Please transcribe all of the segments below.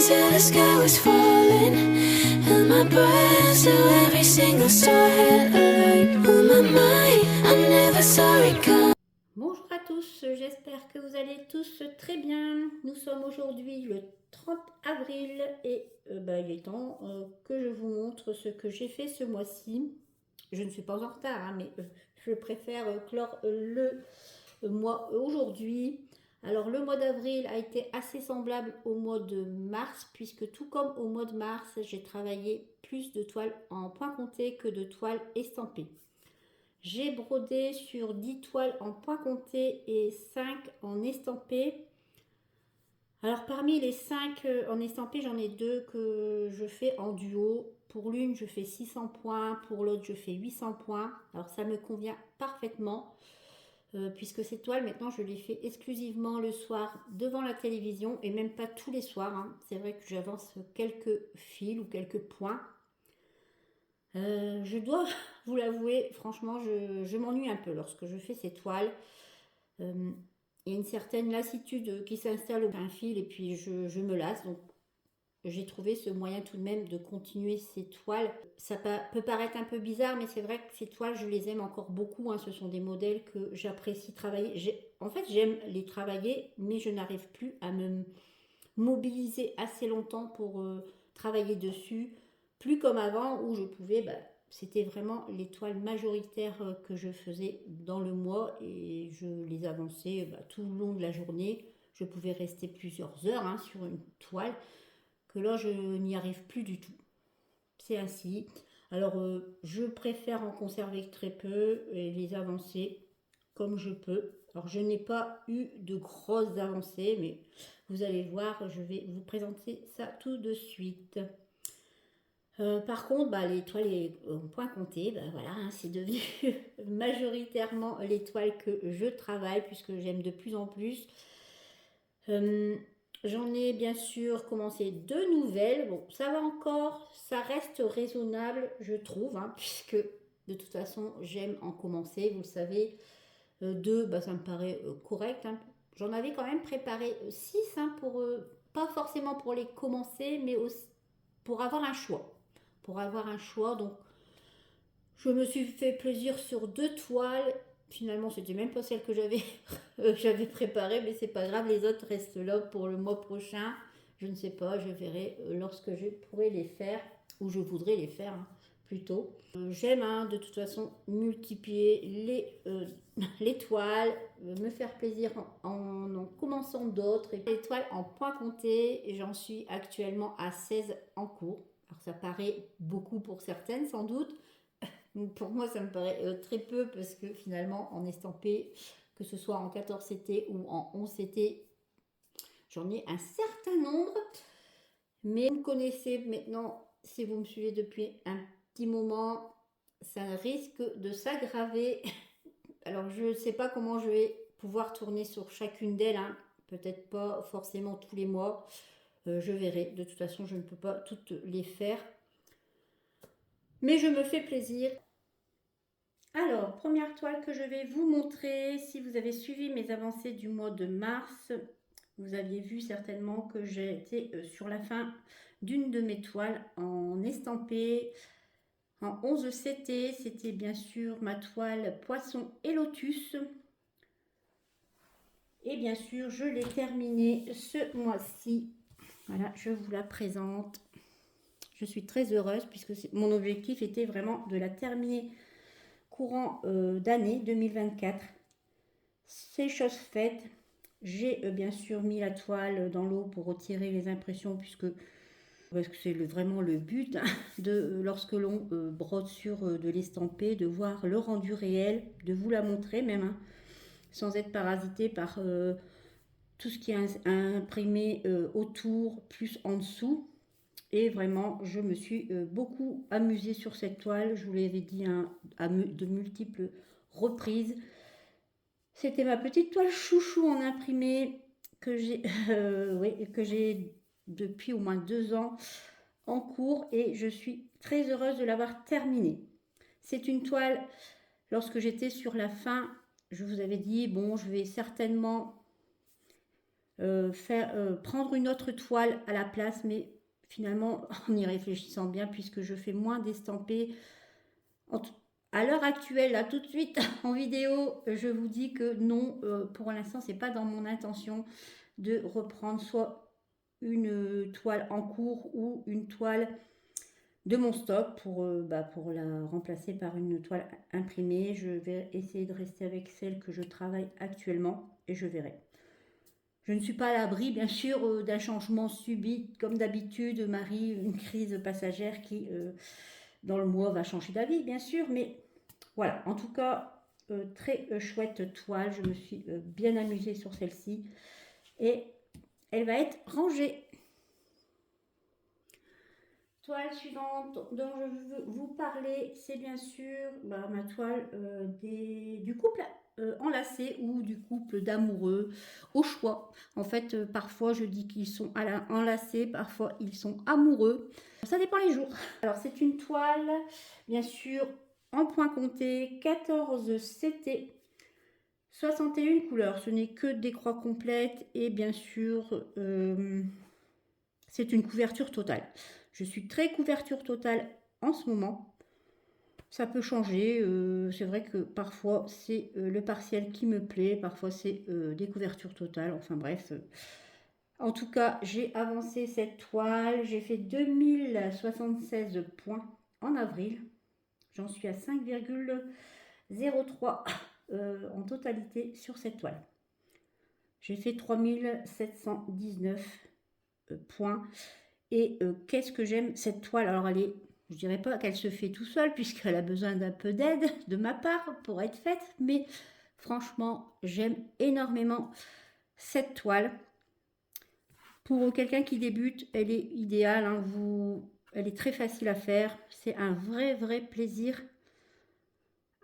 till the sky was falling. Held my breath to every single star hit alight. On my mind, I never saw it come. Bonjour à tous, j'espère que vous allez tous très bien. Nous sommes aujourd'hui le 30 avril et il est temps que je vous montre ce que j'ai fait ce mois-ci. Je ne suis pas en retard, hein, mais je préfère clore le mois aujourd'hui. Alors le mois d'avril a été assez semblable au mois de mars, puisque tout comme au mois de mars, j'ai travaillé plus de toiles en point compté que de toiles estampées. J'ai brodé sur 10 toiles en point compté et 5 en estampé. Alors parmi les 5 en estampé, j'en ai 2 que je fais en duo. Pour l'une, je fais 600 points, pour l'autre, je fais 800 points. Alors ça me convient parfaitement, puisque ces toiles, maintenant, je les fais exclusivement le soir devant la télévision, et même pas tous les soirs, hein. C'est vrai que j'avance quelques fils ou quelques points. Je dois vous l'avouer, franchement, je m'ennuie un peu lorsque je fais ces toiles. Il y a une certaine lassitude qui s'installe au un fil et puis je me lasse. Donc j'ai trouvé ce moyen tout de même de continuer ces toiles. Ça peut paraître un peu bizarre, mais c'est vrai que ces toiles, je les aime encore beaucoup, hein. Ce sont des modèles que j'apprécie travailler. En fait, j'aime les travailler, mais je n'arrive plus à me mobiliser assez longtemps pour travailler dessus. Plus comme avant où je pouvais, c'était vraiment les toiles majoritaires que je faisais dans le mois et je les avançais tout le long de la journée. Je pouvais rester plusieurs heures, hein, sur une toile, que là je n'y arrive plus du tout. C'est ainsi. Alors je préfère en conserver très peu et les avancer comme je peux. Alors je n'ai pas eu de grosses avancées, mais vous allez voir, je vais vous présenter ça tout de suite. Par contre, les toiles en point compté, voilà, hein, c'est devenu majoritairement les toiles que je travaille puisque j'aime de plus en plus. J'en ai bien sûr commencé 2 nouvelles. Bon, ça va encore, ça reste raisonnable, je trouve, hein, puisque de toute façon, j'aime en commencer, vous le savez. 2, ça me paraît correct, hein. J'en avais quand même préparé 6, hein, pas forcément pour les commencer, mais aussi pour avoir un choix. Pour avoir un choix, donc je me suis fait plaisir sur 2 toiles. Finalement, c'était même pas celle que j'avais préparée, mais c'est pas grave, les autres restent là pour le mois prochain. Je ne sais pas, je verrai lorsque je pourrai les faire, ou je voudrais les faire, hein, plutôt. J'aime, hein, de toute façon multiplier les toiles, me faire plaisir en commençant d'autres. Et les toiles en point compté, j'en suis actuellement à 16 en cours. Alors ça paraît beaucoup pour certaines sans doute. Pour moi ça me paraît très peu parce que finalement en estampé, que ce soit en 14 CT ou en 11 CT, j'en ai un certain nombre. Mais vous me connaissez maintenant, si vous me suivez depuis un petit moment, ça risque de s'aggraver. Alors je ne sais pas comment je vais pouvoir tourner sur chacune d'elles, hein. Peut-être pas forcément tous les mois. Je verrai. De toute façon, je ne peux pas toutes les faire. Mais je me fais plaisir. Alors, première toile que je vais vous montrer. Si vous avez suivi mes avancées du mois de mars, vous aviez vu certainement que j'étais sur la fin d'une de mes toiles en estampé en 11 CT. C'était bien sûr ma toile Poisson et Lotus. Et bien sûr, je l'ai terminée ce mois-ci. Voilà, je vous la présente. Je suis très heureuse puisque mon objectif était vraiment de la terminer courant d'année 2024. C'est chose faite. J'ai bien sûr mis la toile dans l'eau pour retirer les impressions parce que c'est vraiment le but, hein, lorsque l'on brode sur de l'estampé, de voir le rendu réel, de vous la montrer même, hein, sans être parasité par tout ce qui est imprimé autour plus en dessous. Et vraiment, je me suis beaucoup amusée sur cette toile. Je vous l'avais dit, hein, de multiples reprises. C'était ma petite toile chouchou en imprimé que j'ai que j'ai depuis au moins 2 ans en cours et je suis très heureuse de l'avoir terminée. C'est une toile, lorsque j'étais sur la fin, je vous avais dit, bon, je vais certainement prendre une autre toile à la place, mais finalement, en y réfléchissant bien, puisque je fais moins d'estampés, à l'heure actuelle, là tout de suite en vidéo, je vous dis que non, pour l'instant, c'est pas dans mon intention de reprendre soit une toile en cours ou une toile de mon stock pour la remplacer par une toile imprimée. Je vais essayer de rester avec celle que je travaille actuellement et je verrai. Je ne suis pas à l'abri, bien sûr, d'un changement subit. Comme d'habitude, Marie, une crise passagère qui, dans le mois, va changer d'avis, bien sûr. Mais voilà, en tout cas, très chouette toile. Je me suis bien amusée sur celle-ci. Et elle va être rangée. Toile suivante dont je veux vous parler, c'est bien sûr ma toile du couple enlacé ou du couple d'amoureux au choix. En fait, parfois je dis qu'ils sont enlacés, parfois ils sont amoureux. Ça dépend les jours. Alors c'est une toile, bien sûr, en point compté, 14 CT, 61 couleurs. Ce n'est que des croix complètes et bien sûr, c'est une couverture totale. Je suis très couverture totale en ce moment. Ça peut changer. C'est vrai que parfois c'est le partiel qui me plaît, parfois c'est des couvertures totales. Enfin bref. En tout cas, j'ai avancé cette toile. J'ai fait 2076 points en avril. J'en suis à 5,03 en totalité sur cette toile. J'ai fait 3719 points. Et qu'est-ce que j'aime cette toile. Alors elle est, je dirais pas qu'elle se fait tout seule puisqu'elle a besoin d'un peu d'aide de ma part pour être faite, mais franchement j'aime énormément cette toile. Pour quelqu'un qui débute, elle est idéale, hein, elle est très facile à faire. C'est un vrai plaisir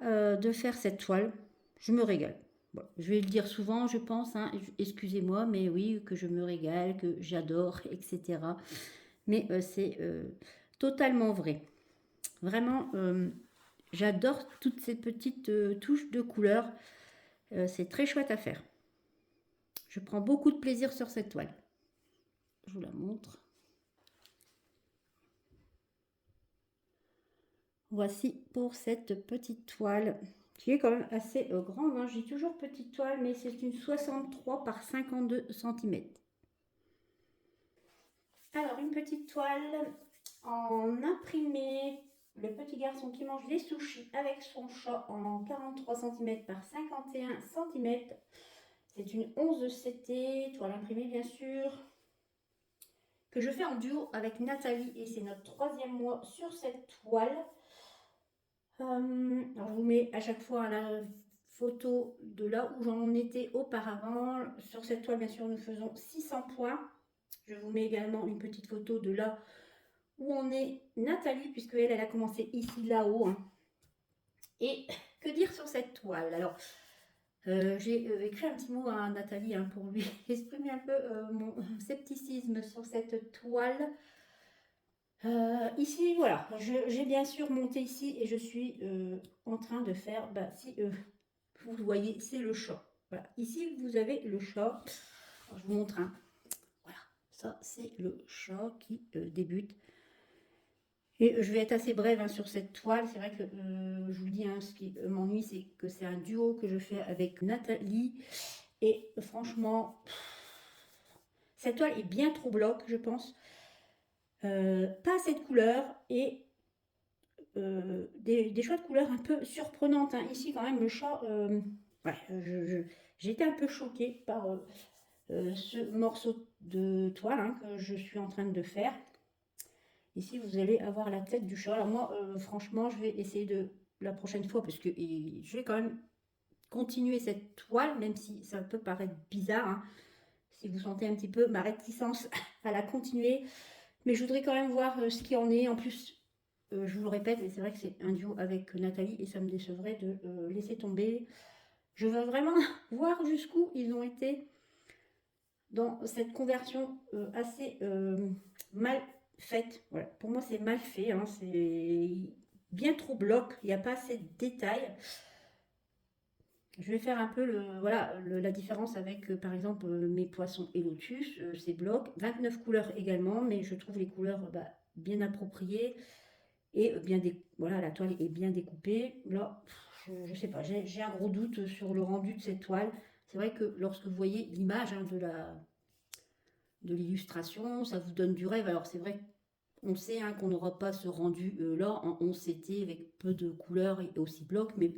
de faire cette toile. Je me régale. Bon, je vais le dire souvent, je pense, hein, excusez-moi, mais oui, que je me régale, que j'adore, etc. Mais c'est totalement vrai. Vraiment, j'adore toutes ces petites touches de couleurs. C'est très chouette à faire. Je prends beaucoup de plaisir sur cette toile. Je vous la montre. Voici pour cette petite toile qui est quand même assez grande. Hein. J'ai toujours petite toile, mais c'est une 63 par 52 cm. Alors, une petite toile en imprimé. Le petit garçon qui mange des sushis avec son chat en 43 cm par 51 cm. C'est une 11 CT, toile imprimée bien sûr, que je fais en duo avec Nathalie et c'est notre 3e mois sur cette toile. Alors je vous mets à chaque fois la photo de là où j'en étais auparavant. Sur cette toile, bien sûr, nous faisons 600 points. Je vous mets également une petite photo de là où on est Nathalie, puisque elle a commencé ici, là-haut. Hein. Et que dire sur cette toile? Alors, j'ai écrit un petit mot à Nathalie hein, pour lui exprimer un peu mon scepticisme sur cette toile. Ici, voilà, j'ai bien sûr monté ici et je suis en train de faire, si vous le voyez, c'est le chat. Voilà, ici vous avez le chat. Alors, je vous montre un. Voilà, ça c'est le chat qui débute. Et je vais être assez brève hein, sur cette toile. C'est vrai que je vous le dis, hein, ce qui m'ennuie, c'est que c'est un duo que je fais avec Nathalie. Et franchement, cette toile est bien trop bloc, je pense. Pas assez de couleurs et des choix de couleurs un peu surprenantes. Hein. Ici, quand même, le chat, ouais, j'ai été un peu choquée par ce morceau de toile hein, que je suis en train de faire. Ici, vous allez avoir la tête du chat. Alors moi, franchement, je vais essayer de la prochaine fois, parce que je vais quand même continuer cette toile, même si ça peut paraître bizarre. Hein, si vous sentez un petit peu ma réticence à la continuer. Mais je voudrais quand même voir ce qu'il en est. En plus, je vous le répète, et c'est vrai que c'est un duo avec Nathalie, et ça me décevrait de laisser tomber. Je veux vraiment voir jusqu'où ils ont été dans cette conversion assez mal faite. Voilà. Pour moi, c'est mal fait. Hein. C'est bien trop bloc. Il n'y a pas assez de détails. Je vais faire un peu voilà, la différence avec, par exemple, mes poissons et lotus, ces blocs. 29 couleurs également, mais je trouve les couleurs bah, bien appropriées et voilà, la toile est bien découpée. Là, je ne sais pas, j'ai un gros doute sur le rendu de cette toile. C'est vrai que lorsque vous voyez l'image hein, de l'illustration, ça vous donne du rêve. Alors c'est vrai qu'on sait hein, qu'on n'aura pas ce rendu là en 11 CT avec peu de couleurs et aussi blocs, mais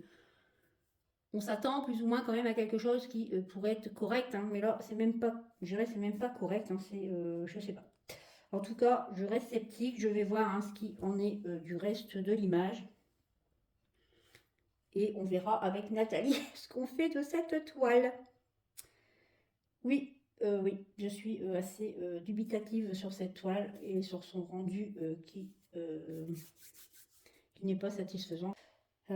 on s'attend plus ou moins quand même à quelque chose qui pourrait être correct, hein, mais là c'est même pas, je dirais c'est même pas correct, hein, je sais pas. En tout cas, je reste sceptique, je vais voir hein, ce qui en est du reste de l'image. Et on verra avec Nathalie ce qu'on fait de cette toile. Oui, oui, je suis assez dubitative sur cette toile et sur son rendu qui n'est pas satisfaisant.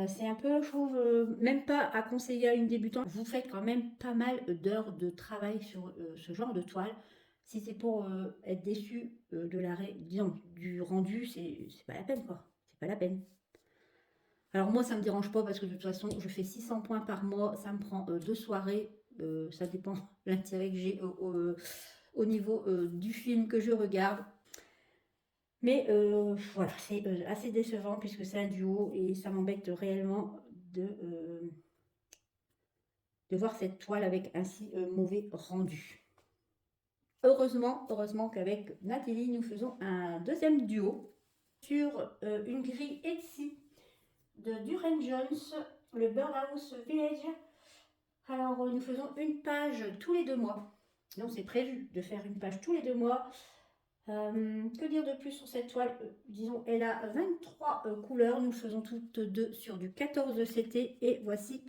C'est un peu, je trouve, même pas à conseiller à une débutante. Vous faites quand même pas mal d'heures de travail sur ce genre de toile. Si c'est pour être déçu disons, du rendu, c'est pas la peine, quoi. C'est pas la peine. Alors moi, ça me dérange pas parce que de toute façon, je fais 600 points par mois. Ça me prend 2 soirées. Ça dépend de l'intérêt que j'ai au niveau du film que je regarde. Mais voilà, c'est assez décevant puisque c'est un duo et ça m'embête réellement de voir cette toile avec un si mauvais rendu. Heureusement qu'avec Nathalie, nous faisons un deuxième duo sur une grille Etsy de Duran Jones, le Birdhouse Village. Alors, nous faisons une page tous les 2 mois. Donc, c'est prévu de faire une page tous les 2 mois. Que dire de plus sur cette toile disons, elle a 23 couleurs. Nous faisons toutes deux sur du 14 CT. Et voici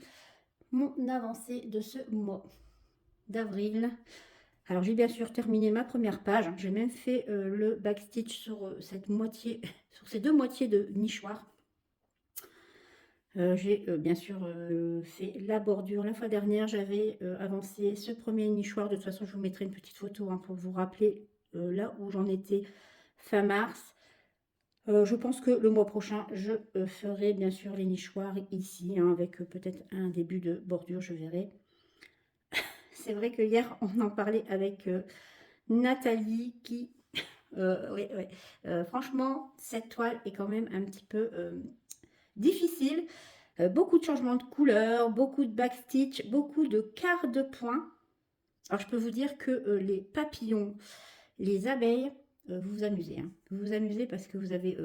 mon avancée de ce mois d'avril. Alors, j'ai bien sûr terminé ma première page. J'ai même fait le backstitch sur sur ces 2 moitiés de nichoir. J'ai bien sûr fait la bordure. La fois dernière, j'avais avancé ce premier nichoir. De toute façon, je vous mettrai une petite photo hein, pour vous rappeler là où j'en étais fin mars. Je pense que le mois prochain, je ferai bien sûr les nichoirs ici, hein, avec peut-être un début de bordure, je verrai. C'est vrai que hier, on en parlait avec Nathalie qui... franchement, cette toile est quand même un petit peu difficile. Beaucoup de changements de couleur, beaucoup de backstitch, beaucoup de quarts de point. Alors, je peux vous dire que les papillons, les abeilles, vous vous amusez. Hein. Vous vous amusez parce que vous avez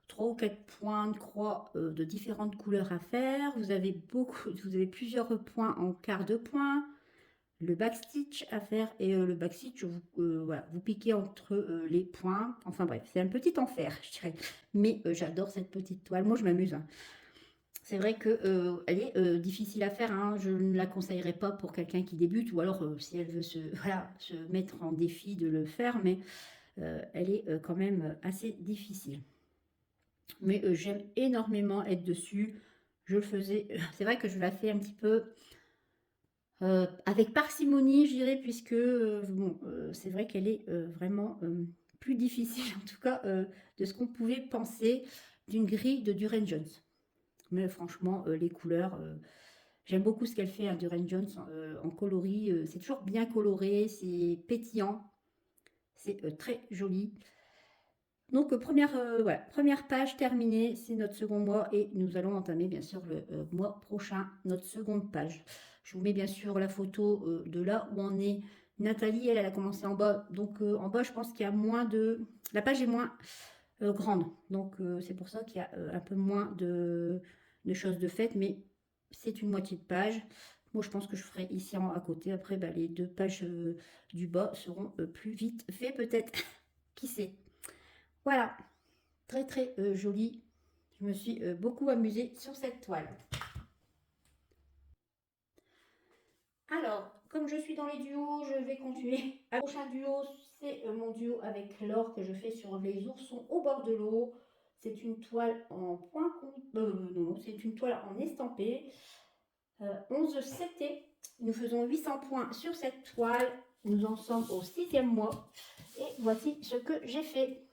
3 ou 4 points de croix de différentes couleurs à faire. Vous avez plusieurs points en quart de point. Le backstitch à faire et le backstitch, voilà, vous piquez entre les points. Enfin bref, c'est un petit enfer, je dirais. Mais j'adore cette petite toile. Moi, je m'amuse. Hein. C'est vrai qu'elle est difficile à faire, hein. Je ne la conseillerais pas pour quelqu'un qui débute, ou alors si elle veut voilà, se mettre en défi de le faire, mais elle est quand même assez difficile. Mais j'aime énormément être dessus. Je le faisais, c'est vrai que je la fais un petit peu avec parcimonie, je dirais, puisque bon, c'est vrai qu'elle est vraiment plus difficile, en tout cas, de ce qu'on pouvait penser d'une grille de Duran Jones. Mais franchement, les couleurs, j'aime beaucoup ce qu'elle fait, hein, Duran Jones, en coloris. C'est toujours bien coloré, c'est pétillant, c'est très joli. Donc, voilà, première page terminée, c'est notre second mois et nous allons entamer bien sûr le mois prochain, notre seconde page. Je vous mets bien sûr la photo de là où on est. Nathalie, elle a commencé en bas. Donc, en bas, je pense qu'il y a moins de... La page est moins grande. Donc, c'est pour ça qu'il y a un peu moins de choses de faites, mais c'est une moitié de page. Moi, je pense que je ferai ici à côté. Après, bah, les 2 pages du bas seront plus vite faites, peut-être. Qui sait? Voilà, très très joli. Je me suis beaucoup amusée sur cette toile. Alors, comme je suis dans les duos, je vais continuer. Le prochain duo, c'est mon duo avec Laure que je fais sur les oursons au bord de l'eau. C'est une toile en point non, c'est une toile en estampé. 11 CT. Nous faisons 800 points sur cette toile. Nous en sommes au 6e mois. Et voici ce que j'ai fait.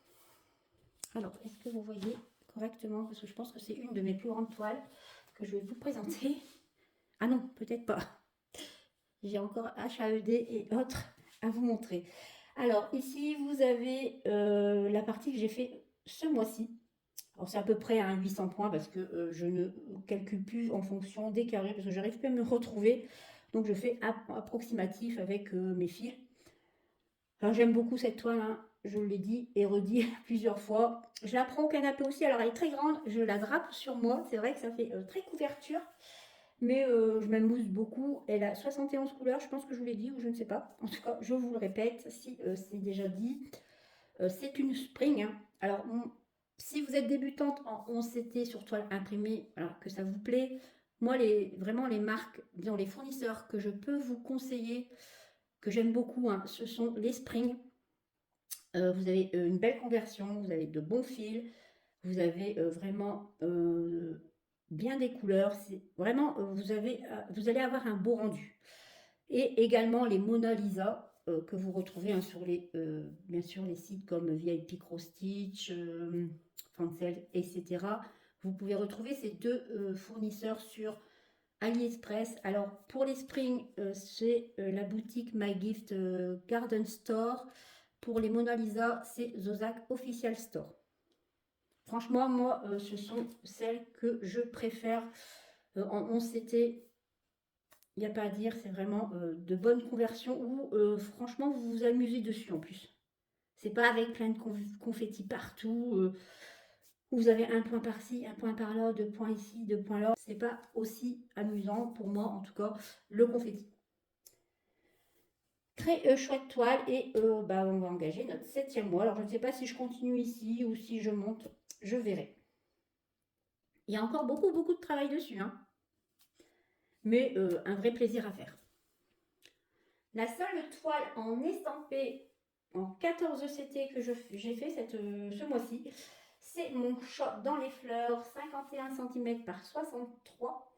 Alors, est-ce que vous voyez correctement? Parce que je pense que c'est une de mes plus grandes toiles que je vais vous présenter. Ah non, peut-être pas. J'ai encore HAED et autres à vous montrer. Alors ici, vous avez la partie que j'ai fait ce mois-ci. Alors c'est à peu près à 800 points parce que je ne calcule plus en fonction des carrés parce que j'arrive plus à me retrouver. Donc je fais approximatif avec mes fils. Alors j'aime beaucoup cette toile, hein, je l'ai dit et redit plusieurs fois. Je la prends au canapé aussi, alors elle est très grande, je la drape sur moi. C'est vrai que ça fait très couverture. Mais je m'amuse beaucoup. Elle a 71 couleurs, je pense que je vous l'ai dit ou je ne sais pas. En tout cas, je vous le répète, si c'est déjà dit. C'est une spring, hein. Alors, si vous êtes débutante en 11CT sur toile imprimée, alors que ça vous plaît, moi, vraiment les marques, disons les fournisseurs que je peux vous conseiller, que j'aime beaucoup, hein, ce sont les Spring. Vous avez une belle conversion, vous avez de bons fils, vous avez vraiment bien des couleurs. C'est vraiment, vous allez avoir un beau rendu. Et également les Mona Lisa que vous retrouvez hein, sur bien sûr les sites comme VIP Cross Stitch, Fancel, etc. Vous pouvez retrouver ces deux fournisseurs sur AliExpress. Alors pour les Spring, c'est la boutique My Gift Garden Store. Pour les Mona Lisa, c'est Zozak Official Store. Franchement, moi, ce sont celles que je préfère en 11CT. Il n'y a pas à dire, c'est vraiment de bonnes conversions où franchement vous vous amusez dessus en plus. C'est pas avec plein de confettis partout, où vous avez un point par-ci, un point par-là, deux points ici, deux points là. C'est pas aussi amusant pour moi en tout cas, le confetti. Très chouette toile et bah, on va engager notre 7e mois. Alors je ne sais pas si je continue ici ou si je monte, je verrai. Il y a encore beaucoup de travail dessus, hein. Mais un vrai plaisir à faire. La seule toile en estampé en 14 CT que j'ai fait ce mois-ci, c'est mon chat dans les fleurs, 51 cm par 63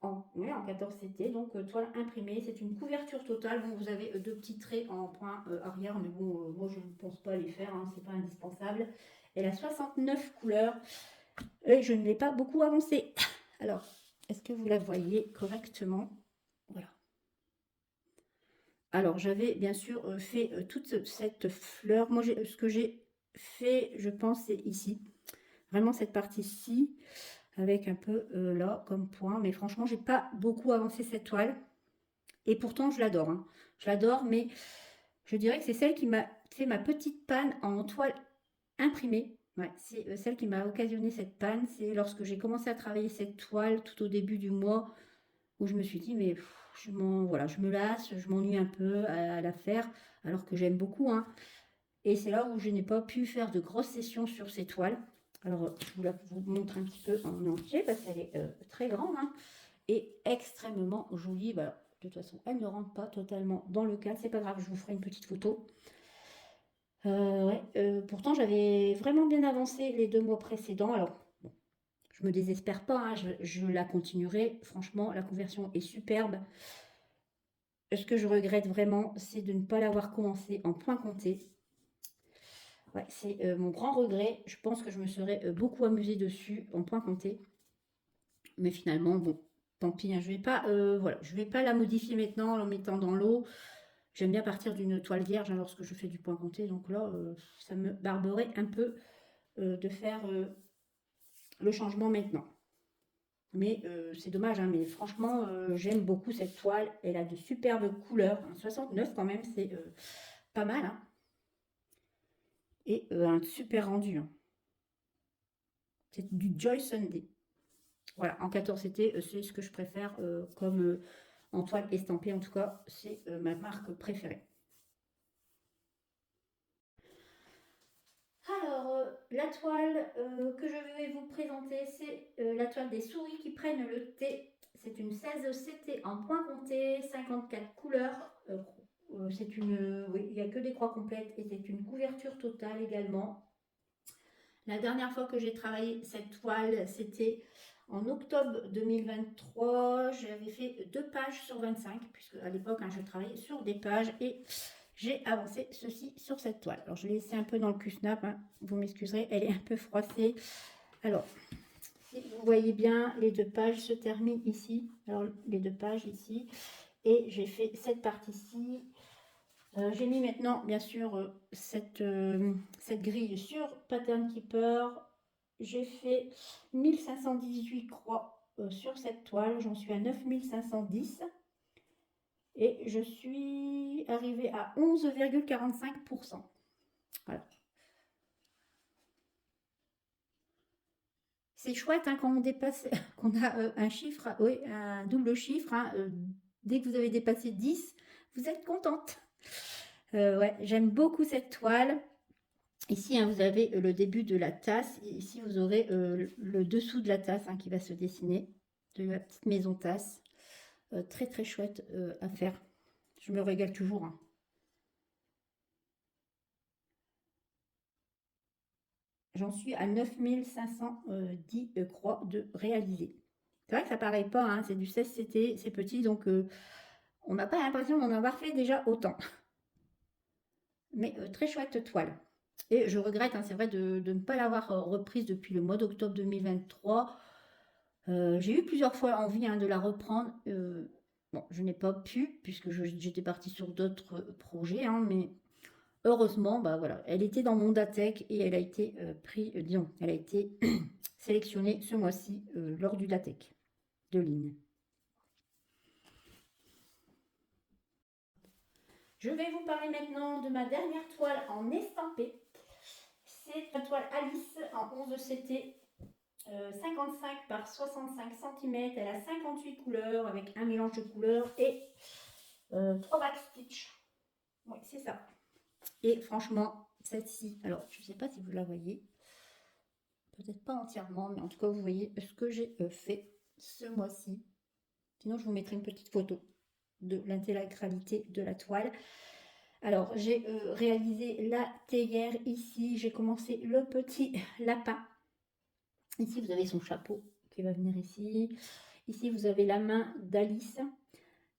en 14 CT, donc toile imprimée. C'est une couverture totale. Bon, vous avez deux petits traits en point arrière, mais bon, moi je ne pense pas les faire, hein, c'est pas indispensable. Elle a 69 couleurs et je ne l'ai pas beaucoup avancée. Alors, est-ce que vous la voyez correctement? Voilà. Alors, j'avais bien sûr fait toute cette fleur. Moi, ce que j'ai fait, je pense, c'est ici. Vraiment cette partie-ci, avec un peu là, comme point. Mais franchement, j'ai pas beaucoup avancé cette toile. Et pourtant, je l'adore, hein. Je l'adore, mais je dirais que c'est celle qui m'a fait ma petite panne en toile imprimée. Ouais, c'est celle qui m'a occasionné cette panne. C'est lorsque j'ai commencé à travailler cette toile tout au début du mois, où je me suis dit, mais voilà, je me lasse, je m'ennuie un peu à la faire, alors que j'aime beaucoup, hein. Et c'est là où je n'ai pas pu faire de grosses sessions sur ces toiles. Alors, vous montre un petit peu en entier, parce qu'elle est très grande, hein, et extrêmement jolie. Bah, de toute façon, elle ne rentre pas totalement dans le cadre, c'est pas grave, je vous ferai une petite photo. Ouais, pourtant, j'avais vraiment bien avancé les 2 mois précédents. Alors, je me désespère pas, hein, je la continuerai. Franchement, la conversion est superbe. Ce que je regrette vraiment, c'est de ne pas l'avoir commencé en point compté. Ouais, c'est mon grand regret. Je pense que je me serais beaucoup amusée dessus en point compté. Mais finalement, bon, tant pis, hein, voilà, je vais pas la modifier maintenant en la mettant dans l'eau. J'aime bien partir d'une toile vierge hein, lorsque je fais du point compté. Donc là, ça me barberait un peu de faire le changement maintenant. Mais c'est dommage, hein, mais franchement, j'aime beaucoup cette toile. Elle a de superbes couleurs. 69 quand même, c'est pas mal, hein. Et un super rendu, hein. C'est du Joy Sunday. Voilà, en 14 CT, c'est ce que je préfère comme en toile estampée. En tout cas, c'est ma marque préférée. Alors, la toile que je vais vous présenter, c'est la toile des souris qui prennent le thé. C'est une 16 CT en point compté, 54 couleurs. Oui, il n'y a que des croix complètes et c'est une couverture totale également. La dernière fois que j'ai travaillé cette toile, c'était en octobre 2023. J'avais fait 2 pages sur 25, puisque à l'époque, hein, je travaillais sur des pages et j'ai avancé ceci sur cette toile. Alors, je l'ai laissé un peu dans le cul-snap, hein, vous m'excuserez, elle est un peu froissée. Alors, Si vous voyez bien, les 2 pages se terminent ici. Alors, les 2 pages ici. Et j'ai fait cette partie-ci. J'ai mis maintenant, bien sûr, cette grille sur Pattern Keeper. J'ai fait 1518 croix sur cette toile. J'en suis à 9510. Et je suis arrivée à 11,45%. Voilà. C'est chouette hein, quand on dépasse, qu'on a un chiffre, oui, un double chiffre. Hein, dès que vous avez dépassé 10, vous êtes contente. Ouais, j'aime beaucoup cette toile. Ici, hein, vous avez le début de la tasse. Ici, vous aurez le dessous de la tasse hein, qui va se dessiner, de la petite maison tasse. Très très chouette à faire. Je me régale toujours. Hein. J'en suis à 9510 croix de réaliser. C'est vrai que ça paraît pas, hein, c'est du 16CT, c'est petit, donc on n'a pas l'impression d'en avoir fait déjà autant. Mais très chouette toile. Et je regrette, hein, c'est vrai, de ne pas l'avoir reprise depuis le mois d'octobre 2023. J'ai eu plusieurs fois envie hein, de la reprendre. Bon, je n'ai pas pu, puisque j'étais partie sur d'autres projets, hein, mais heureusement, bah voilà, elle était dans mon DATEC et elle a été disons, elle a été sélectionnée ce mois-ci lors du DATEC de ligne. Je vais vous parler maintenant de ma dernière toile en estampé. C'est la toile Alice en 11CT 55 par 65 cm. Elle a 58 couleurs avec un mélange de couleurs et 3 backstitch. Oui, c'est ça. Et franchement, celle-ci, alors je ne sais pas si vous la voyez, peut-être pas entièrement, mais en tout cas, vous voyez ce que j'ai fait ce mois-ci. Sinon, je vous mettrai une petite photo de l'intégralité de la toile. Alors, j'ai réalisé la théière ici. J'ai commencé le petit lapin. Ici, vous avez son chapeau qui va venir ici. Ici, vous avez la main d'Alice.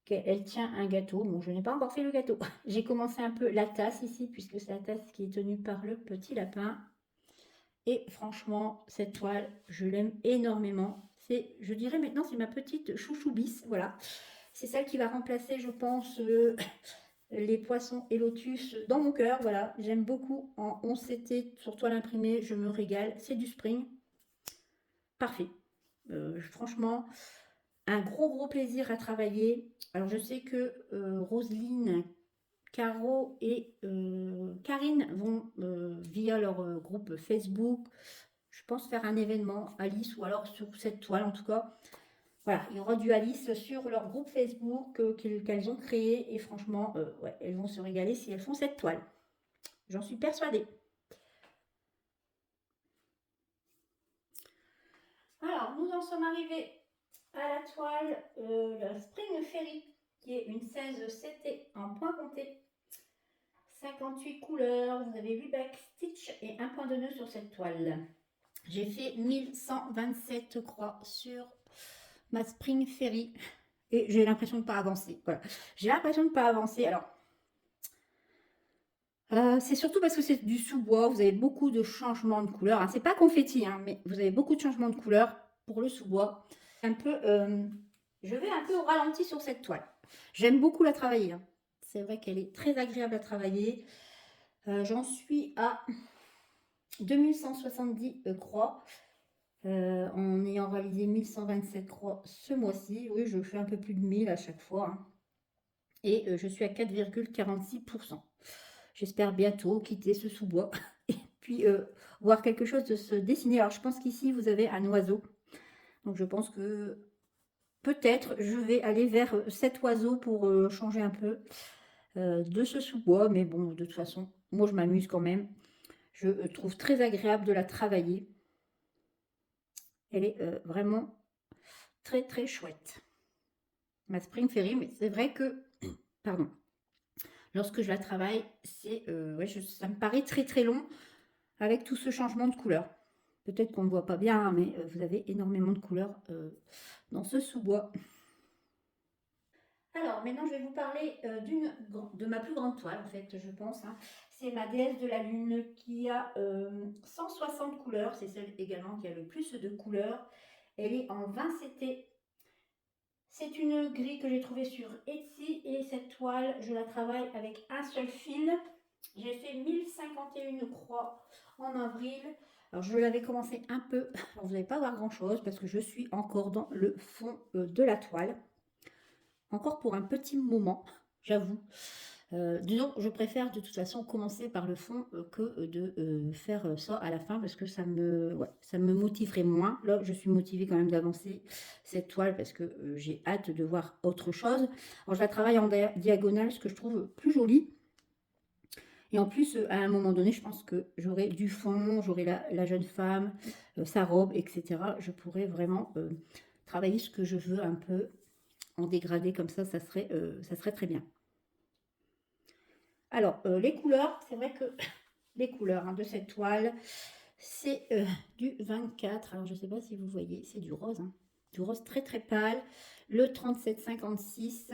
Elle tient un gâteau. Bon, je n'ai pas encore fait le gâteau. J'ai commencé un peu la tasse ici, puisque c'est la tasse qui est tenue par le petit lapin. Et franchement, cette toile, je l'aime énormément. C'est, je dirais maintenant, c'est ma petite chouchou bis. Voilà. C'est celle qui va remplacer, je pense, les poissons et lotus dans mon cœur. Voilà, j'aime beaucoup. En 11CT sur toile imprimée, je me régale. C'est du spring. Parfait. Franchement, un gros plaisir à travailler. Alors, je sais que Roselyne, Caro et Karine vont, via leur groupe Facebook, je pense faire un événement Alice, ou alors sur cette toile en tout cas. Voilà, il y aura du Alice sur leur groupe Facebook qu'elles ont créé. Et franchement, ouais, elles vont se régaler si elles font cette toile. J'en suis persuadée. Alors, nous en sommes arrivés à la toile, la Spring Fairy, qui est une 16CT en point compté. 58 couleurs, vous avez 8 backstitch et un point de nœud sur cette toile. J'ai fait 1127 croix sur ma Spring Fairy et j'ai l'impression de ne pas avancer. Voilà. J'ai l'impression de ne pas avancer. Alors, c'est surtout parce que c'est du sous-bois. Vous avez beaucoup de changements de couleurs. Hein. C'est pas confetti, hein, mais vous avez beaucoup de changements de couleurs pour le sous-bois. Un peu, je vais un peu au ralenti sur cette toile. J'aime beaucoup la travailler. Hein. C'est vrai qu'elle est très agréable à travailler. J'en suis à 2170 croix. En ayant réalisé 1127 croix ce mois-ci. Oui, je fais un peu plus de 1000 à chaque fois. Hein. Et je suis à 4,46%. J'espère bientôt quitter ce sous-bois et puis voir quelque chose de se dessiner. Alors, je pense qu'ici, vous avez un oiseau. Donc, je pense que peut-être je vais aller vers cet oiseau pour changer un peu de ce sous-bois. Mais bon, de toute façon, moi, je m'amuse quand même. Je trouve très agréable de la travailler. Elle est vraiment très chouette. Ma Spring Fairy, mais c'est vrai que, pardon, lorsque je la travaille, c'est, ouais, ça me paraît très long avec tout ce changement de couleur. Peut-être qu'on ne voit pas bien, hein, mais vous avez énormément de couleurs dans ce sous-bois. Alors, maintenant, je vais vous parler de ma plus grande toile, en fait, je pense. Hein. C'est ma déesse de la lune qui a 160 couleurs. C'est celle également qui a le plus de couleurs. Elle est en 20 CT. C'est une grille que j'ai trouvée sur Etsy et cette toile, je la travaille avec un seul fil. J'ai fait 1051 croix en avril. Alors je l'avais commencé un peu, vous n'allez pas voir grand chose parce que je suis encore dans le fond de la toile. Encore pour un petit moment, j'avoue. Disons, je préfère de toute façon commencer par le fond que de faire ça à la fin parce que ça me motiverait moins. Là, je suis motivée quand même d'avancer cette toile parce que j'ai hâte de voir autre chose. Alors, je la travaille en diagonale, ce que je trouve plus joli. Et en plus, à un moment donné, je pense que j'aurai du fond, j'aurai la jeune femme, sa robe, etc. Je pourrais vraiment travailler ce que je veux un peu en dégradé comme ça serait très bien. Alors, les couleurs, c'est vrai que les couleurs de cette toile, c'est du 24. Alors, je ne sais pas si vous voyez, c'est du rose. Du rose très très pâle. Le 3756,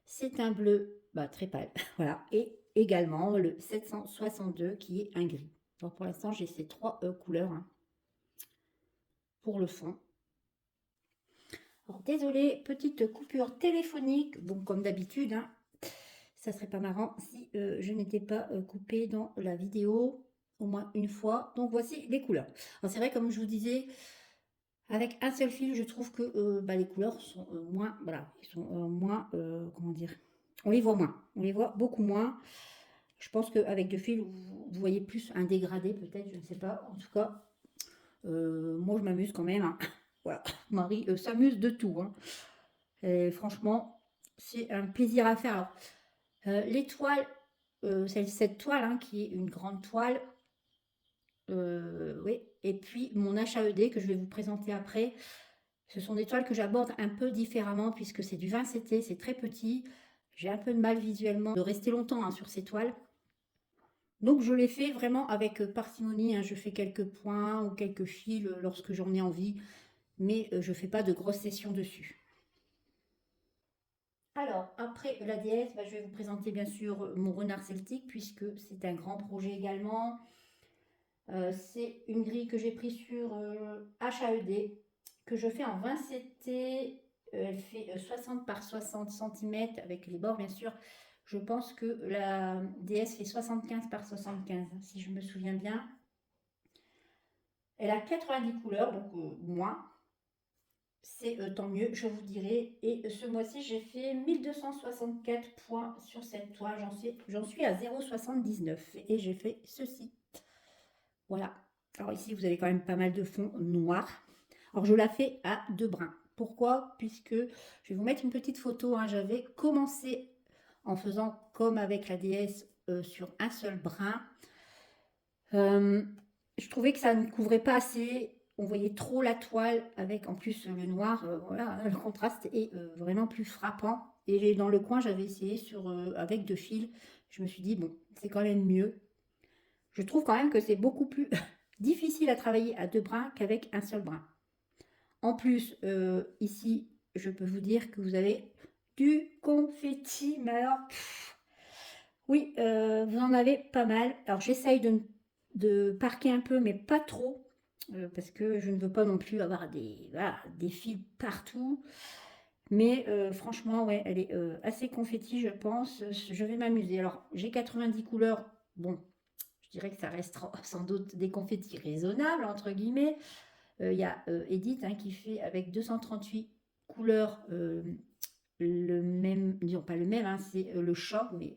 c'est un bleu très pâle. Voilà. Et également le 762 qui est un gris. Donc, pour l'instant, j'ai ces trois couleurs pour le fond. Alors, désolé, petite coupure téléphonique. Bon, comme d'habitude, ça serait pas marrant si je n'étais pas coupée dans la vidéo au moins une fois. Donc voici les couleurs. Alors c'est vrai, comme je vous disais, avec un seul fil, je trouve que les couleurs sont moins, voilà, ils sont moins, comment dire, on les voit moins, on les voit beaucoup moins. Je pense qu'avec deux fils, vous voyez plus un dégradé peut-être, je ne sais pas. En tout cas, moi je m'amuse quand même. Voilà, Marie s'amuse de tout. Et franchement, c'est un plaisir à faire. Alors, les toiles, cette toile qui est une grande toile, oui, et puis mon HAED que je vais vous présenter après, ce sont des toiles que j'aborde un peu différemment puisque c'est du 20 CT, c'est très petit, j'ai un peu de mal visuellement de rester longtemps sur ces toiles, donc je les fais vraiment avec parcimonie, je fais quelques points ou quelques fils lorsque j'en ai envie, mais je fais pas de grosses sessions dessus. Alors, après la déesse, je vais vous présenter bien sûr mon renard celtique, puisque c'est un grand projet également. C'est une grille que j'ai prise sur HAED, que je fais en 20 CT. Elle fait 60 par 60 cm, avec les bords bien sûr. Je pense que la déesse fait 75 par 75, si je me souviens bien. Elle a 90 couleurs, donc moins. C'est tant mieux, je vous dirai. Et ce mois-ci, j'ai fait 1264 points sur cette toile. J'en suis à 0,79 et j'ai fait ceci. Voilà. Alors ici, vous avez quand même pas mal de fond noir. Alors je la fais à 2 brins. Pourquoi? Puisque je vais vous mettre une petite photo. J'avais commencé en faisant comme avec la déesse sur un seul brin. Je trouvais que ça ne couvrait pas assez. On voyait trop la toile avec en plus le noir. Voilà, le contraste est vraiment plus frappant. Et dans le coin, j'avais essayé avec 2 fils. Je me suis dit, bon, c'est quand même mieux. Je trouve quand même que c'est beaucoup plus difficile à travailler à 2 brins qu'avec un seul brin. En plus, ici, je peux vous dire que vous avez du confetti. Mais alors, oui, vous en avez pas mal. Alors, j'essaye de parquer un peu, mais pas trop. Parce que je ne veux pas non plus avoir des fils partout. Mais franchement, ouais, elle est assez confetti, je pense. Je vais m'amuser. Alors, j'ai 90 couleurs. Bon, je dirais que ça restera sans doute des confettis raisonnables, entre guillemets. Il y a Edith qui fait avec 238 couleurs le même, disons pas le même, c'est le chat, mais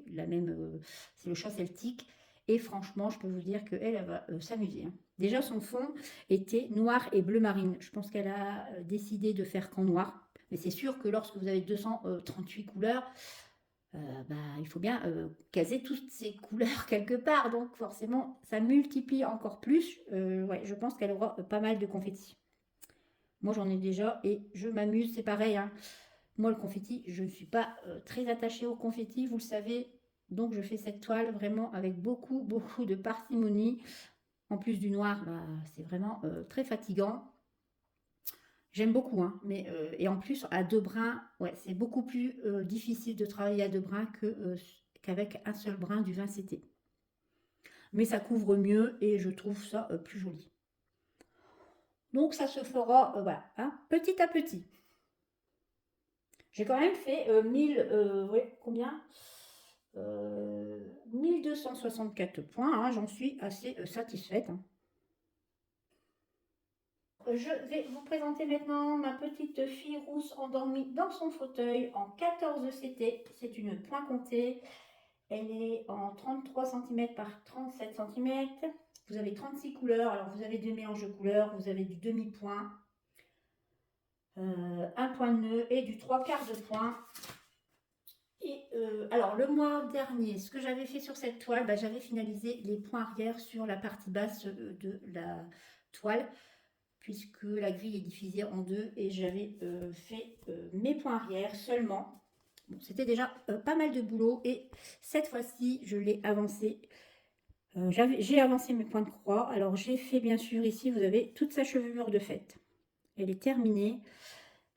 c'est le chat celtique. Et franchement, je peux vous dire qu'elle va s'amuser. Déjà, son fond était noir et bleu marine. Je pense qu'elle a décidé de faire qu'en noir. Mais c'est sûr que lorsque vous avez 238 couleurs, il faut bien caser toutes ces couleurs quelque part. Donc forcément, ça multiplie encore plus. Ouais, je pense qu'elle aura pas mal de confettis. Moi, j'en ai déjà et je m'amuse. C'est pareil. Moi, le confetti, je ne suis pas très attachée au confetti, vous le savez. Donc, je fais cette toile vraiment avec beaucoup, beaucoup de parcimonie. En plus du noir, c'est vraiment très fatigant. J'aime beaucoup, et en plus, à 2 brins, ouais, c'est beaucoup plus difficile de travailler à 2 brins qu'avec un seul brin du 20 CT. mais ça couvre mieux et je trouve ça plus joli. Donc ça se fera, voilà, hein, petit à petit. J'ai quand même fait 1000, ouais, combien 1264 points, hein, j'en suis assez satisfaite. Hein. Je vais vous présenter maintenant ma petite fille rousse endormie dans son fauteuil en 14 CT. C'est une point comptée. Elle est en 33 cm par 37 cm. Vous avez 36 couleurs. Alors vous avez des mélanges de couleurs, vous avez du demi-point, un point de nœud et du 3/4 de point. Et alors le mois dernier, ce que j'avais fait sur cette toile, bah, j'avais finalisé les points arrière sur la partie basse de la toile, puisque la grille est divisée en deux et j'avais fait mes points arrière seulement. Bon, c'était déjà pas mal de boulot et cette fois-ci, je l'ai avancé. J'ai avancé mes points de croix. Alors j'ai fait bien sûr ici, vous avez toute sa chevelure de fête. Elle est terminée.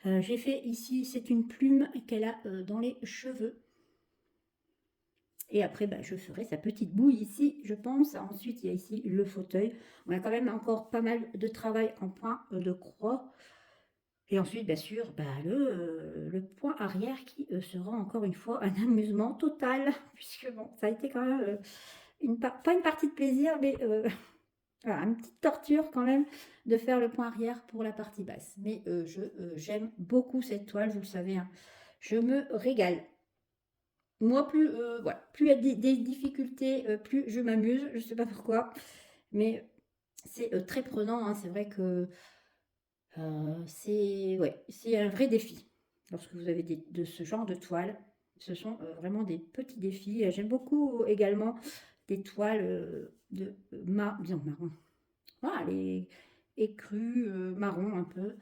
J'ai fait ici, c'est une plume qu'elle a dans les cheveux. Et après, bah, je ferai sa petite bouille ici, je pense. Ensuite, il y a ici le fauteuil. On a quand même encore pas mal de travail en point de croix. Et ensuite, bien sûr, bah, le point arrière qui sera encore une fois un amusement total. Puisque bon, ça a été quand même pas une partie de plaisir, mais voilà, une petite torture quand même de faire le point arrière pour la partie basse. Mais j'aime beaucoup cette toile, vous le savez. Hein. Je me régale. Moi, voilà, plus il y a des difficultés, plus je m'amuse. Je ne sais pas pourquoi, mais c'est très prenant. Hein. C'est vrai que c'est un vrai défi. Lorsque vous avez de ce genre de toile, ce sont vraiment des petits défis. J'aime beaucoup également des toiles disons marron. Voilà, les écrus marron un peu.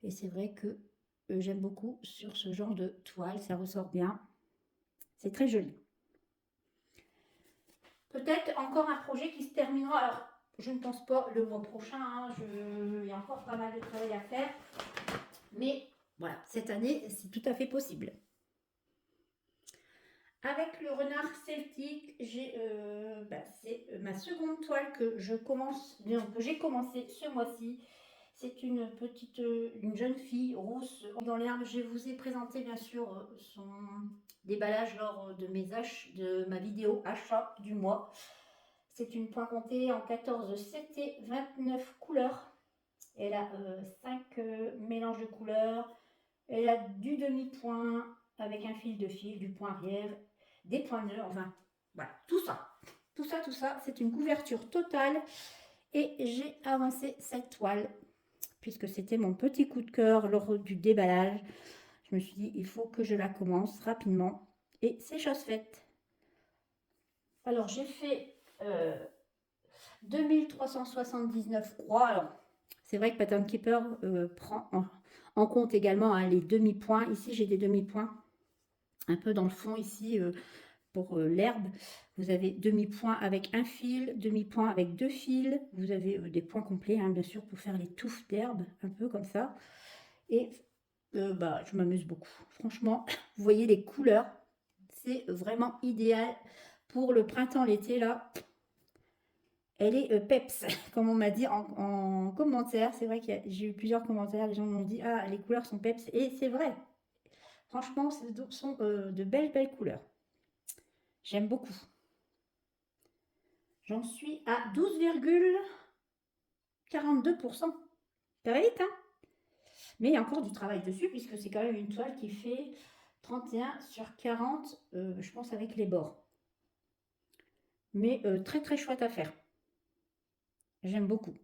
Et c'est vrai que j'aime beaucoup sur ce genre de toile. Ça ressort bien. C'est très joli. Peut-être encore un projet qui se terminera. Alors, je ne pense pas le mois prochain. Hein, il y a encore pas mal de travail à faire. Mais voilà, cette année, c'est tout à fait possible. Avec le renard celtique, c'est ma seconde toile que j'ai commencé ce mois-ci. C'est une jeune fille rousse dans l'herbe. Je vous ai présenté bien sûr son déballage lors de ma vidéo achat du mois. C'est une point comptée en 14 CT, 29 couleurs. Elle a 5 mélanges de couleurs. Elle a du demi-point avec un fil de fil, du point arrière, des points nœuds, enfin voilà, tout ça. Tout ça, c'est une couverture totale. Et j'ai avancé cette toile puisque c'était mon petit coup de cœur lors du déballage. Je me suis dit, il faut que je la commence rapidement. Et c'est chose faite. Alors, j'ai fait 2379 croix. Alors, c'est vrai que Pattern Keeper prend en compte également hein, les demi-points. Ici, j'ai des demi-points un peu dans le fond ici pour l'herbe. Vous avez demi-point avec un fil, demi-point avec 2 fils. Vous avez des points complets, hein, bien sûr, pour faire les touffes d'herbe, un peu comme ça. Et je m'amuse beaucoup. Franchement, vous voyez les couleurs. C'est vraiment idéal pour le printemps, l'été, là. Elle est peps, comme on m'a dit en commentaire. C'est vrai que j'ai eu plusieurs commentaires. Les gens m'ont dit, ah, les couleurs sont peps. Et c'est vrai. Franchement, ce sont de belles couleurs. J'aime beaucoup. J'en suis à 12,42%. Ça va vite, hein? Mais il y a encore du travail dessus, puisque c'est quand même une toile qui fait 31 sur 40, je pense, avec les bords. Mais très chouette à faire. J'aime beaucoup.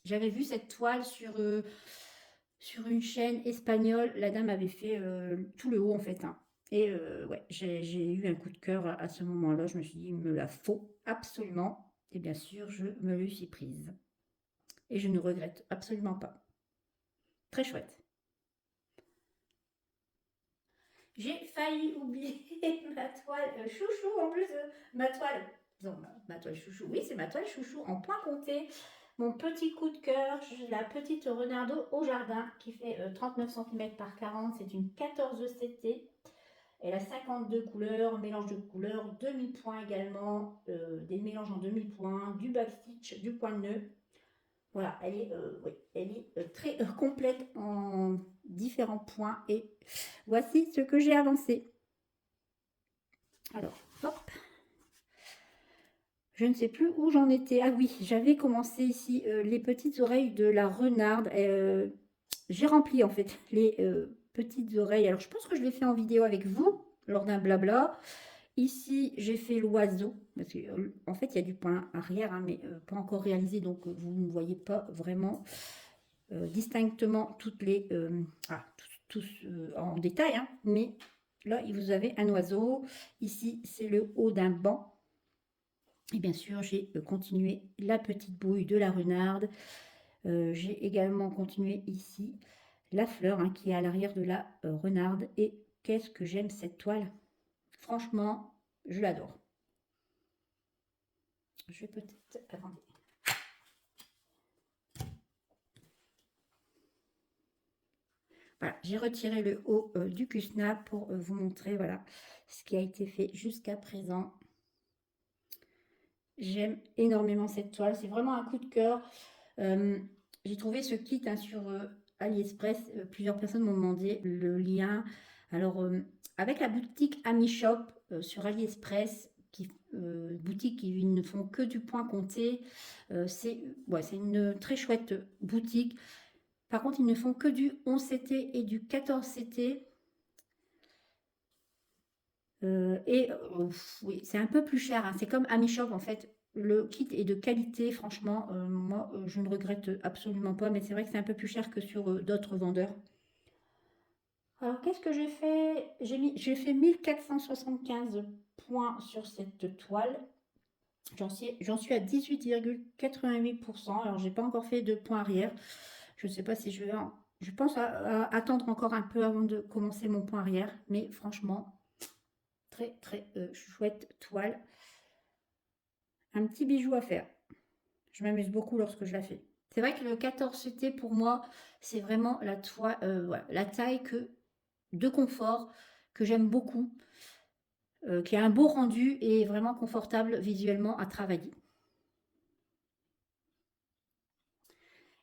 J'avais vu cette toile sur une chaîne espagnole. La dame avait fait tout le haut, en fait. Hein. Et ouais, j'ai eu un coup de cœur à ce moment-là. Je me suis dit, il me la faut absolument. Et bien sûr, je me le suis prise. Et je ne regrette absolument pas. Très chouette. J'ai failli oublier ma toile chouchou, en plus, ma toile, non, ma toile chouchou, oui, c'est ma toile chouchou en point compté. Mon petit coup de cœur, la petite renardeau au jardin qui fait 39 cm par 40, c'est une 14 CT. Elle a 52 couleurs, mélange de couleurs, demi-point également, des mélanges en demi-point, du backstitch, du point de nœud. Voilà, elle est, oui, elle est très complète en différents points. Et voici ce que j'ai avancé. Alors, hop. Je ne sais plus où j'en étais. Ah oui, j'avais commencé ici les petites oreilles de la renarde. J'ai rempli en fait les petites oreilles. Alors je pense que je l'ai fait en vidéo avec vous lors d'un blabla. Ici, j'ai fait l'oiseau. Parce que, en fait, il y a du point arrière, hein, mais pas encore réalisé. Donc, vous ne voyez pas vraiment distinctement toutes les... tous en détail. Hein, mais là, vous avez un oiseau. Ici, c'est le haut d'un banc. Et bien sûr, j'ai continué la petite bouille de la renarde. J'ai également continué ici la fleur hein, qui est à l'arrière de la renarde. Et qu'est-ce que j'aime cette toile! Franchement, je l'adore. Je vais peut-être... Attendez. Voilà, j'ai retiré le haut du Kusna pour vous montrer voilà, ce qui a été fait jusqu'à présent. J'aime énormément cette toile, c'est vraiment un coup de cœur. J'ai trouvé ce kit hein, sur AliExpress. Plusieurs personnes m'ont demandé le lien. Alors, avec la boutique Ami Shop sur AliExpress, boutique qui ne font que du point compté, c'est une très chouette boutique. Par contre, ils ne font que du 11 CT et du 14 CT. Oui, c'est un peu plus cher. Hein. C'est comme Ami Shop en fait. Le kit est de qualité, franchement, moi je ne regrette absolument pas, mais c'est vrai que c'est un peu plus cher que sur d'autres vendeurs. Alors qu'est-ce que j'ai fait? J'ai fait 1475 points sur cette toile. J'en suis à 18,88%. Alors j'ai pas encore fait de points arrière. Je ne sais pas si je vais je pense à attendre encore un peu avant de commencer mon point arrière, mais franchement, très très chouette toile. Un petit bijou à faire. Je m'amuse beaucoup lorsque je la fais. C'est vrai que le 14CT pour moi, c'est vraiment la toile, voilà, la taille de confort que j'aime beaucoup, qui a un beau rendu et vraiment confortable visuellement à travailler.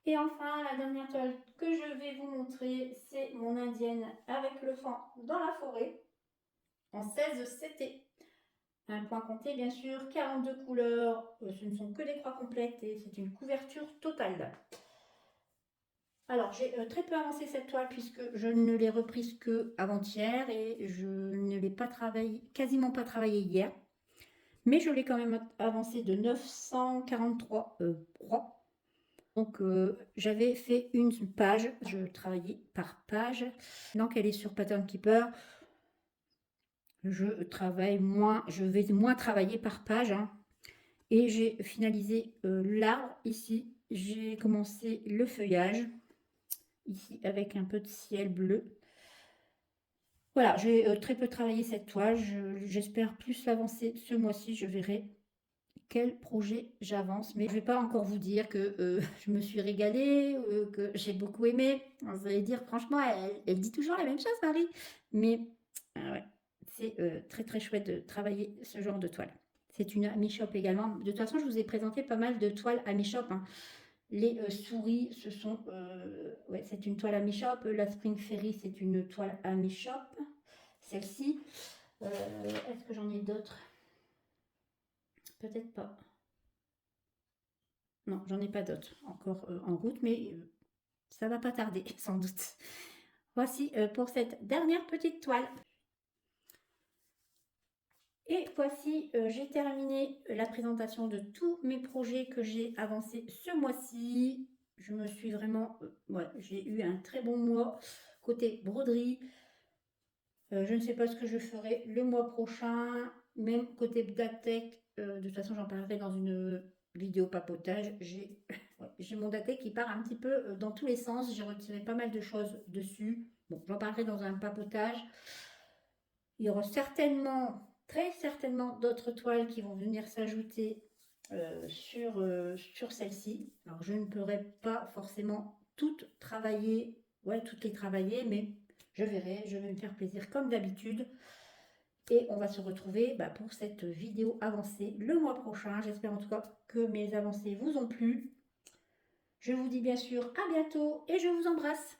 Et enfin, la dernière toile que je vais vous montrer, c'est mon indienne avec le fond dans la forêt en 16CT. Un point compté, bien sûr, 42 couleurs, ce ne sont que des croix complètes et c'est une couverture totale. Alors, j'ai très peu avancé cette toile puisque je ne l'ai reprise que avant-hier et je ne l'ai pas travaillé, quasiment pas travaillé hier. Mais je l'ai quand même avancé de 943 croix. Donc, j'avais fait une page, je travaillais par page. Donc, elle est sur Pattern Keeper. Je vais moins travailler par page. Hein. Et j'ai finalisé l'arbre ici. J'ai commencé le feuillage ici avec un peu de ciel bleu. Voilà, j'ai très peu travaillé cette toile. J'espère plus avancer ce mois-ci. Je verrai quel projet j'avance. Mais je ne vais pas encore vous dire que je me suis régalée, que j'ai beaucoup aimé. Vous allez dire, franchement, elle dit toujours la même chose, Marie. Mais ouais, c'est très très chouette de travailler ce genre de toile. C'est une Ami Shop également. De toute façon, je vous ai présenté pas mal de toiles Ami Shop. Hein. Les souris, ouais, c'est une toile Ami Shop. La Spring Fairy, c'est une toile Ami Shop. Celle-ci. Est-ce que j'en ai d'autres? Peut-être pas. Non, j'en ai pas d'autres encore en route, mais ça va pas tarder, sans doute. Voici pour cette dernière petite toile. Et voici, j'ai terminé la présentation de tous mes projets que j'ai avancés ce mois-ci. Je me suis vraiment... ouais, j'ai eu un très bon mois côté broderie. Je ne sais pas ce que je ferai le mois prochain. Même côté Datec, de toute façon j'en parlerai dans une vidéo papotage. J'ai mon Datec qui part un petit peu dans tous les sens. J'ai retiré pas mal de choses dessus. Bon, j'en parlerai dans un papotage. Il y aura certainement... très certainement d'autres toiles qui vont venir s'ajouter sur celle-ci. Alors je ne pourrai pas forcément toutes travailler, ouais, toutes les travailler, mais je verrai, je vais me faire plaisir comme d'habitude. Et on va se retrouver pour cette vidéo avancée le mois prochain. J'espère en tout cas que mes avancées vous ont plu. Je vous dis bien sûr à bientôt et je vous embrasse.